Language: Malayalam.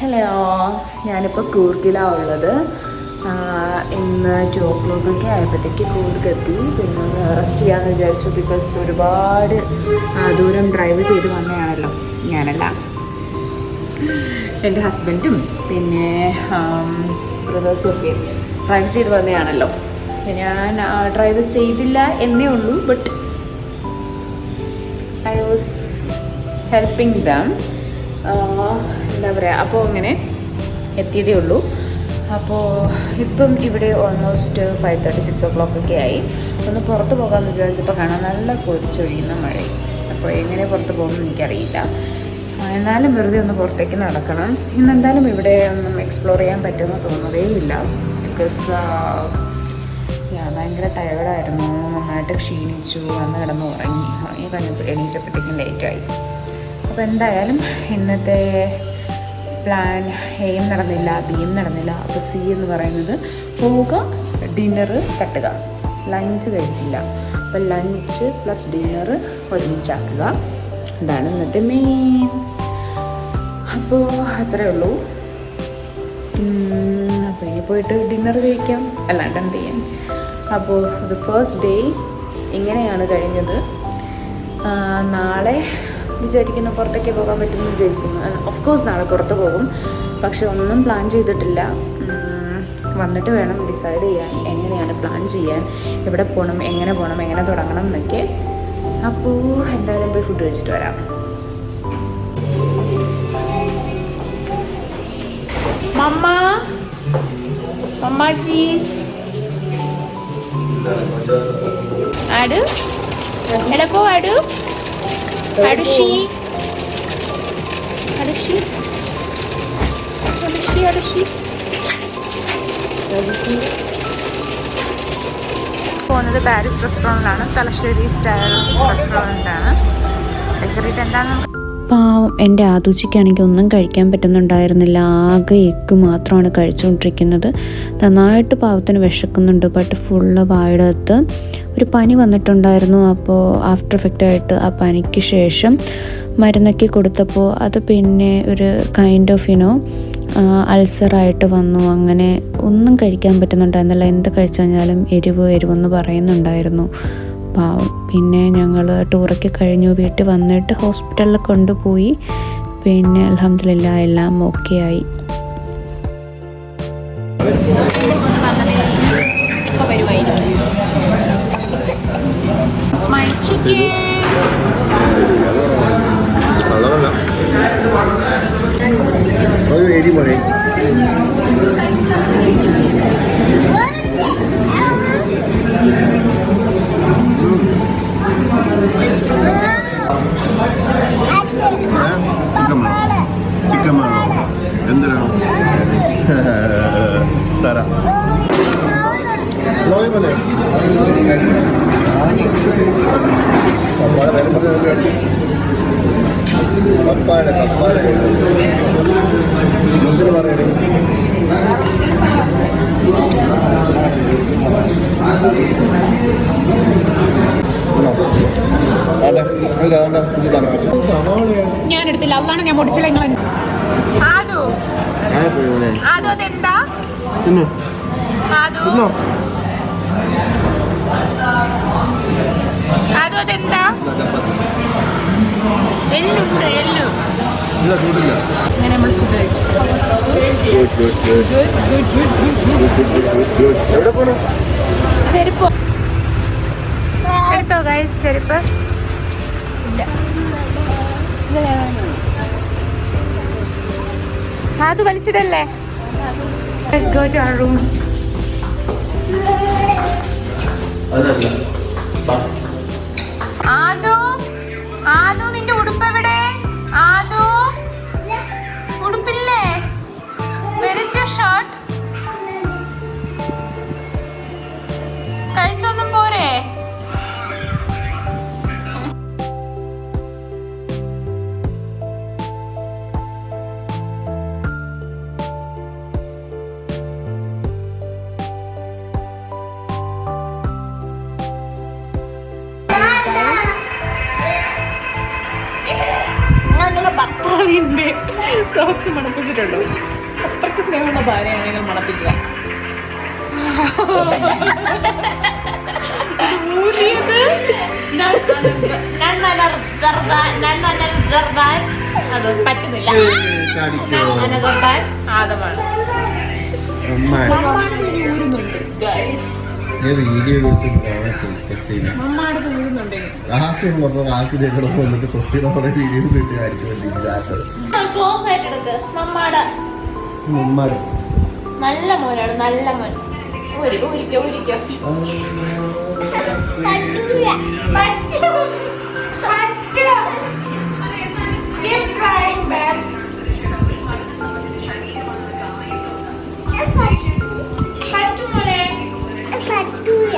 ഹലോ, ഞാനിപ്പോൾ കൂർഗിലാണ് ഉള്ളത്. ഇന്ന് 2:00 ആയപ്പോഴത്തേക്ക് കൂർഗ് എത്തി. പിന്നെ ഒന്ന് റെസ്റ്റ് ചെയ്യാമെന്ന് വിചാരിച്ചു. ബിക്കോസ് ഒരുപാട് ദൂരം ഡ്രൈവ് ചെയ്ത് വന്നതാണല്ലോ. ഞാനല്ല, എൻ്റെ ഹസ്ബൻഡും പിന്നെ ബ്രദേഴ്സും ഒക്കെ ഡ്രൈവ് ചെയ്ത് വന്നതാണല്ലോ. ഞാൻ ഡ്രൈവ് ചെയ്തില്ല എന്നേ ഉള്ളൂ, but I was helping dum. എന്താ പറയുക, അപ്പോൾ അങ്ങനെ എത്തിയതേ ഉള്ളൂ. അപ്പോൾ ഇപ്പം ഇവിടെ ഓൾമോസ്റ്റ് 5:30, 6 ഒക്കെ ആയി. ഒന്ന് പുറത്ത് പോകാമെന്ന് വിചാരിച്ചപ്പോൾ കാണാൻ നല്ല പൊരിച്ചൊഴിയുന്ന മഴ. അപ്പോൾ എങ്ങനെ പുറത്ത് പോകുമെന്ന് എനിക്കറിയില്ല. എന്നാലും വെറുതെ ഒന്ന് പുറത്തേക്ക് നടക്കണം. ഇന്നെന്തായാലും ഇവിടെ ഒന്നും എക്സ്പ്ലോർ ചെയ്യാൻ പറ്റുമെന്ന് തോന്നുന്നതേ ഇല്ല. ബിക്കോസ് ഭയങ്കര ടയേർഡായിരുന്നു, നന്നായിട്ട് ക്ഷീണിച്ചു, വന്ന് കിടന്ന് ഉറങ്ങി എണീറ്റപ്പോഴത്തേക്കും ലേറ്റായി. അപ്പോൾ എന്തായാലും ഇന്നത്തെ പ്ലാൻ എയും നടന്നില്ല, ബിയും നടന്നില്ല. അപ്പോൾ സി എന്ന് പറയുന്നത് പോവുക, ഡിന്നറ് തട്ടുക. ലഞ്ച് കഴിച്ചില്ല, അപ്പോൾ ലഞ്ച് പ്ലസ് ഡിന്നറ് ഒരുമിച്ചാക്കുക. ഇതാണ് ഇന്നത്തെ മെയിൻ. അപ്പോൾ അത്രയേ ഉള്ളൂ. അപ്പോൾ ഇനി പോയിട്ട് ഡിന്നർ കഴിക്കാം, അല്ലാണ്ട് എന്ത് ചെയ്യാൻ. അപ്പോൾ ഇത് ഫസ്റ്റ് ഡേ ഇങ്ങനെയാണ് കഴിഞ്ഞത്. നാളെ വിചാരിക്കുന്നു പുറത്തേക്ക് പോകാൻ പറ്റുമെന്ന് വിചാരിക്കുന്നു. ഓഫ് കോഴ്സ് നാളെ പുറത്ത് പോകും, പക്ഷെ ഒന്നും പ്ലാൻ ചെയ്തിട്ടില്ല. വന്നിട്ട് വേണം ഡിസൈഡ് ചെയ്യാൻ എങ്ങനെയാണ് പ്ലാൻ ചെയ്യാൻ, എവിടെ പോകണം, എങ്ങനെ തുടങ്ങണം എന്നൊക്കെ. അപ്പോൾ എന്തായാലും പോയി ഫുഡ് കഴിച്ചിട്ട് വരാം. മമ്മാജി ആട് എടപ്പോ ആടു അടുഷി അടുഷി അടുഷി അടുഷി പോകുന്നത് പാരീസ് റെസ്റ്റോറൻറ്റിലാണ്. തലശ്ശേരി സ്റ്റൈൽ റെസ്റ്റോറൻറ്റാണ്. ഡെക്കറേറ്റ് എന്താണെന്ന് പാവം എൻ്റെ ആദൂച്ചിക്കാണെങ്കിൽ ഒന്നും കഴിക്കാൻ പറ്റുന്നുണ്ടായിരുന്നില്ല. ആകെ എഗ്ഗ് മാത്രമാണ് കഴിച്ചുകൊണ്ടിരിക്കുന്നത്. നന്നായിട്ട് പാവത്തിന് വിശക്കുന്നുണ്ട്. ബട്ട് ഫുള്ള് വായുടെ ഒരു പനി വന്നിട്ടുണ്ടായിരുന്നു. അപ്പോൾ ആഫ്റ്റർ എഫക്റ്റായിട്ട് ആ പനിക്ക് ശേഷം മരുന്നൊക്കെ കൊടുത്തപ്പോൾ അത് പിന്നെ ഒരു കൈൻഡ് ഓഫ് അൾസറായിട്ട് വന്നു. അങ്ങനെ ഒന്നും കഴിക്കാൻ പറ്റുന്നുണ്ടായിരുന്നില്ല. എന്ത് കഴിച്ചു കഴിഞ്ഞാലും എരിവെന്ന് പറയുന്നുണ്ടായിരുന്നു പാവം. പിന്നെ ഞങ്ങൾ ടൂറൊക്കെ കഴിഞ്ഞു വീട്ടിൽ വന്നിട്ട് ഹോസ്പിറ്റലിൽ കൊണ്ടുപോയി. പിന്നെ അൽഹംദുലില്ലാ എല്ലാം ഓക്കെ ആയി. ഞാൻ എടുത്തില്ല, അതാണ് ഞാൻ മുടിച്ചില്ല. അതെന്താ അതെന്താ എല്ലുണ്ട്, എല്ലു. അങ്ങനെ നമ്മൾ ഫുഡ് കഴിച്ചു. ചെരുപ്പ് എടുത്തോ ഗൈസ്? ചെരുപ്പ് ഇല്ല. അത് വലിച്ചിടല്ലേ. Let's go to our room. ആദു നിന്റെ ഉടുപ്പ് എവിടെ? ആദു ഉടുപ്പില്ലേ? Where is your shirt? കഴിച്ചൊന്നും പോരെ? ഭർത്താവിൻ്റെ സോക്സ് മണപ്പിച്ചിട്ടുണ്ടോ? അത്രയ്ക്ക് സ്നേഹമുള്ള ഭാര്യയാണെങ്കിൽ മണപ്പിക്കുക. അത് പറ്റുന്നില്ല. ആദമാണ് ഊരുന്നുണ്ട് ഗൈസ്. നല്ല മോനാണ്, നല്ല മോൻ. ഊരിക്കോ പറ്റൂല.